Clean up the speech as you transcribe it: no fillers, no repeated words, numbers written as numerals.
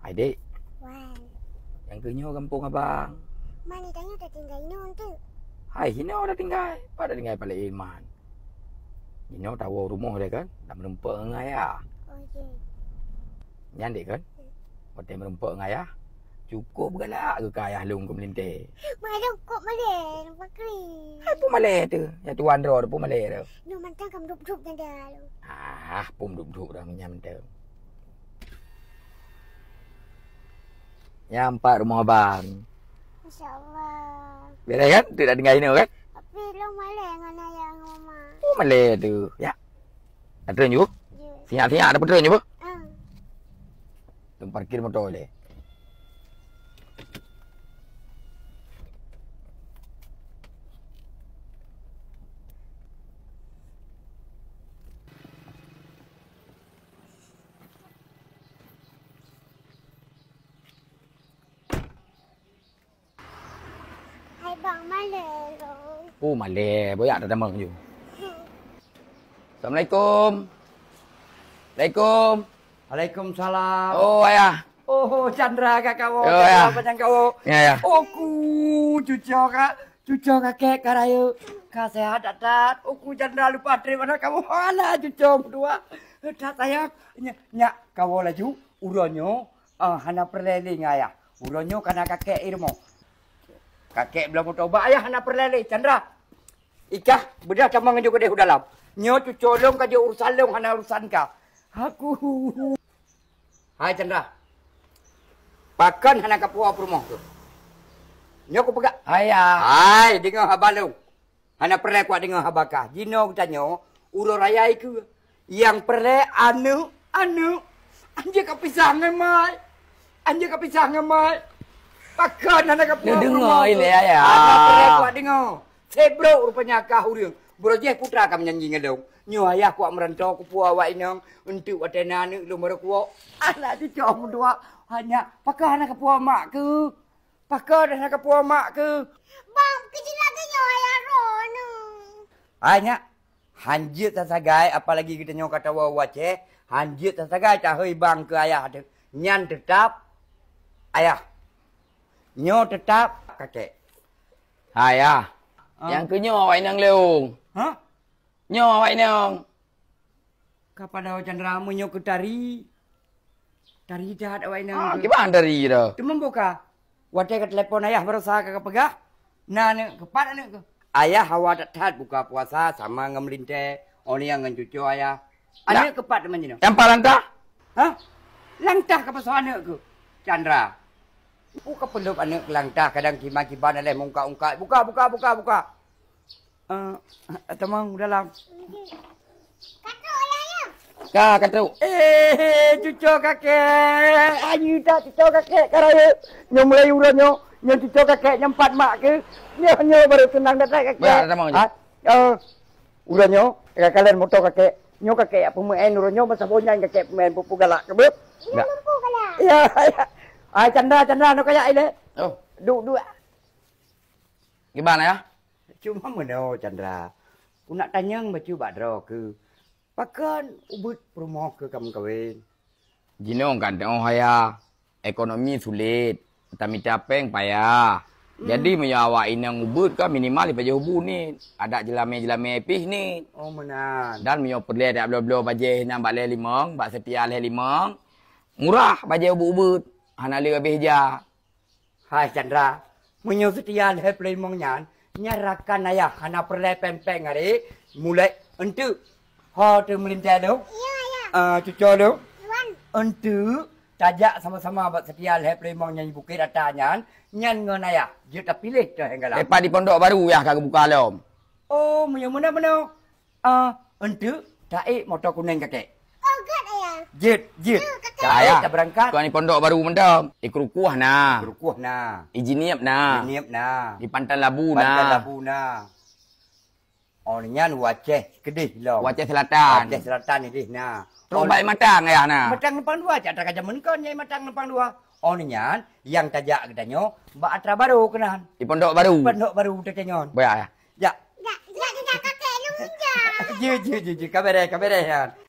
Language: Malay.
Adik, Wan, yang kenyo kampung abang. mana tanya udah tinggal Inon tu. Hai, Hino dah tinggal. Pada tinggal balik Iman. Hino tahu rumah dia kan. Dah merempak dengan ayah. Oh je. Nyandik kan? Waktu merempak dengan ayah. Cukup galak ke ayah lung ke melintir. Malam kok malam nampak kering. Hai pun malai tu. Yang tuan roh tu pun malai tu. No mantang kamu duduk dan dah lu. Pun duduk dah menyam tu. Nyampak rumah abang. Masya-Allah. Biar kan? Tu dah tinggal Hino kan? Tapi lo malam dengan ayah dengan mama. Oh malai tu. Ya. Ada tren juga? Je. Siap-siap ada tren juga? Ah. Tu parkir motor dia. Hai bang malam lo. Oh malai. Boyak dah damang je. Assalamualaikum. Waalaikumsalam. Waalaikumsalam. Oh ayah. Oh, Chandra kakak wo. Oh, ya. Apa yang kau? Ya ya. Oku cucu kakek karaya. Kau sehat tak? Oku Chandra lupa terima kamu. Mana cucu berdua? Tak sayang. Nyak kau laju uronyo hana perleli ngaya. Uronyo kana kakek irmo. Kakek belum tobat ayah hana perleli Chandra. Ikah bedah camang juga deh dalam. Nyo cucu long kaje urusan long hana urusan ka. Aku. Hai Chandra. Pakan hana kapua rumah tu. Nyo ku pegak. Ayah. Hai dengar habalung. Hana perle kuat dengar habaka. Jino tanyo uro raya iku. Yang perle anu. Anje kapisah ngemai. Pakan hana kapua Dia dengar rumah tu. ini, ayah. Hana perle kuat dengar. Sebro rupanya kah hurung. Brojeh putra kam nyanyi ngelong. Nyo ayah kuat merantau ku puak awak inang. Untuk watena ni lu merekuak. Anak cucu berdua. Hanya pakar nak kepuak mak ke? Pakar dah nak kepuak mak ke? Bang, kecil lagi nyo ayah rono. Hanya hanjut sasagai apalagi kita nyo kata wawace. Hanjut sasagai tak hei bang ke ayah tu. Nyan tetap ayah. Nyo tetap kakek. Ayah. Yang kenyo awak inang leung. Ha? Nyo awak inang. Kepada Chandra menyo ke tari. Tari jahat awak inang. Gimana dari dah? Tu membuka. Wadah ke telefon ayah berusaha ke pegah. Nah, ni kepat ni ke. Ayah hawa tak tahan buka puasa sama ngemelinte. Oni yang ngecucu ayah. Anak kepat teman ni. Yang palangkah? Hah? Langtah ke pasal anak ke? Chandra. Buka peluk anak langtah kadang kiban-kiban oleh mungka-ungka. Buka. Temang dalam. Kata ayah ya. Kah kata. Cucu kakek. Ayu tak cucu kakek karaya. Nyo mulai uran nyo cucu kakek nyempat mak ke. Nyo baru senang datang kakek. Benar temang je. Uran nyo kalian motor kakek. Nyo kakek pemain uran nyo masa bonyan kakek pemain pupu galak ke beb. Dia mampu kalah. Ya. Chandra no kayak ile. Oh, Dua. gimana ya? Cuma mana Chandra. Aku nak tanya baca badro ke. Pakan ubut rumah ke kamu kawin. Jino kan tengok ayah. Ekonomi sulit. Tapi capeng payah. Jadi punya awak inang ubut kan minimal ipah hubu ni. Ada jelame-jelame epih ni. Oh menan. Dan punya perlu ada belo-belo bajih nang bak le limang, bak setia le limang. Murah bajih ubut-ubut. Hana le habis ja. Hai Chandra. Menyo setia le play mong nyan. Nyarakan ayah hana perle pempeng hari. Mulai entu. Ha tu melintai tu. Ya ayah. Cucu tu. Wan. Entu. Tajak sama-sama buat setia le play mong nyanyi bukit atanyan. Nyan ngon ayah. Dia tak pilih tu hingga lah. Lepas di pondok baru ya kagak buka lom. Oh, menyo mana? Entu. Taik motor kuning kakek. Oh god ayah. Jit. Ayah. Tak berangkat. Tuan di pondok baru mendam. Ikrukuah nah. Berukuh na. Ijiniap nah. Niap na. Di Pantan Labu Pantai nah. Labu na. Ornyan Waceh Kedih lo. Waceh Selatan. Waceh Selatan ni na. Terus baik matang ayah nah. Matang nepang dua. Cak tak kaca menkon nyai matang nepang dua. Ornyan yang tajak kedanyo. Mbak Atra baru kenahan. Di pondok baru. Pondok baru tekenyon. Bayar ya. Ya. Enggak kakek lu enggak. Je. Kabere.